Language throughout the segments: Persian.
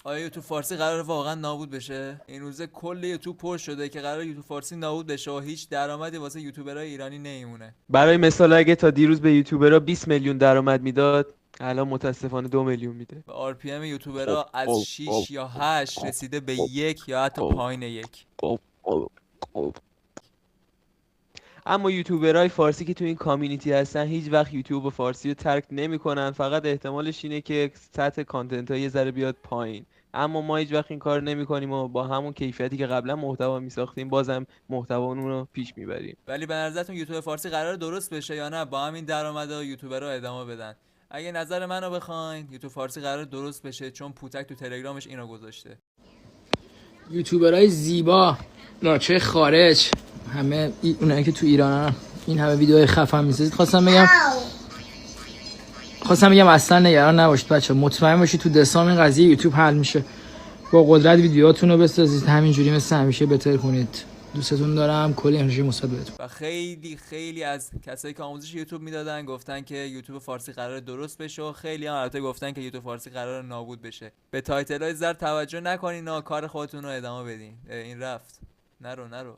آیا یوتیوب فارسی قرار واقعا نابود بشه؟ این روزه کل یوتیوب پر شده که قرار یوتیوب فارسی نابود بشه و هیچ درآمدی واسه یوتیوبرای ایرانی نمیمونه. برای مثال اگه تا دیروز به یوتیوبرها 20 میلیون درآمد میداد، الان متاسفانه 2 میلیون میده. و آر پی ام خب یوتیوبرها از خب 6 یا 8 خب رسیده به خب یک یا حتی خب پایین یک. خب خب خب. اما یوتیوبرهای فارسی که تو این کامیونیتی هستن هیچ وقت یوتیوب فارسی رو ترک نمیکنن، فقط احتمالش اینه که سطح کانتنت ها یه ذره بیاد پایین. اما ما هیچ وقت این کار نمیکنیم و با همون کیفیتی که قبلا محتوا میساختیم بازم محتوامون رو پیش میبریم. ولی به نظرتون یوتیوب فارسی قرار درست بشه یا نه با همین درآمدا یوتیوبرها ادامه بدن؟ اگه نظر منو بخواین یوتیوب فارسی قرار درست بشه، چون پوتک تو تلگرامش اینو گذاشته. یوتیوبرهای زیبا لاچه خارج، همه اونایی که تو ایرانن این همه ویدیوهای خفن میسازید، خواستم بگم اصلا نگران نباشید بچه، مطمئن باشید تو دسامبر این قضیه یوتیوب حل میشه. با قدرت ویدیوهاتون رو بسازید، همینجوری مثل همیشه بهتر کنید. دوستتون دارم، کلی انرژی مثبت بهتون. و خیلی از کسایی که آموزش یوتیوب میدادن گفتن که یوتیوب فارسی قرار درست بشه و خیلی هم البته گفتن که یوتیوب فارسی قرار نابود بشه. به تایتل های زر توجه نکنین و کار خودتون رو ادامه بدین. این رفت، نرو.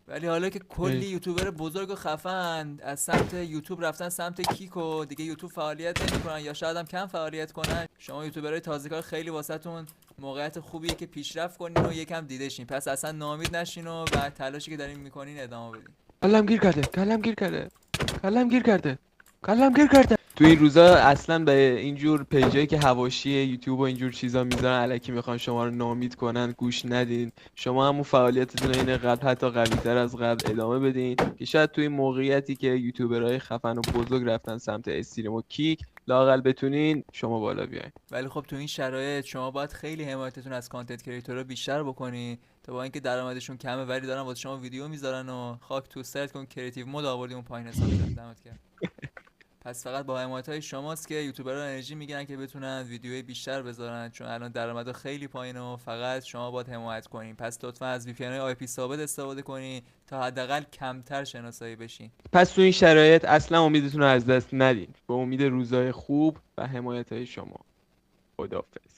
ولی حالا که کلی یوتیوبر بزرگ و خفن از سمت یوتیوب رفتن سمت کیک و دیگه یوتیوب فعالیت نمیکنن یا شاید هم کم فعالیت کنن، شما یوتیوبرهای تازه‌کار خیلی واسهتون موقعیت خوبیه که پیشرفت کنین و یکم دیده شین. پس اصلا ناامید نشین و بعد تلاشی که دارین میکنین ادامه بدین. کلم گیر کرده. تو این روزا اصلا به اینجور پیجایی که حواشی یوتیوب و اینجور چیزا میذارن الکی میخوان شما رو ناامید کنن، گوش ندین. شما همون فعالیتتون رو این قبل حتی قوی‌تر از قبل ادامه بدین که شاید تو این موقعیتی که یوتیوبرهای خفن و بزرگ رفتن سمت استریم و کیک، لااقل بتونین شما بالا بیاین. ولی خب تو این شرایط شما باید خیلی حمایتتون از کانتنت کریتورها بیشتر بکنین تا با اینکه درآمدشون کمه ولی دارن واسه شما ویدیو میذارن و خاک تو سرت کن کریتیو مود آوردیم اون پایین حساب دمت گرم. پس فقط با حمایت‌های شماست که یوتیوبرها انرژی میگیرن که بتونن ویدیوی بیشتر بذارن، چون الان درآمدها خیلی پایینه و فقط شما باید حمایت کنین. پس لطفا از وی پی ان آی پی ثابت استفاده کنین تا حداقل کمتر شناسایی بشین. پس تو این شرایط اصلا امیدتون رو از دست ندین، به امید روزای خوب و حمایت‌های شما. خداحافظ.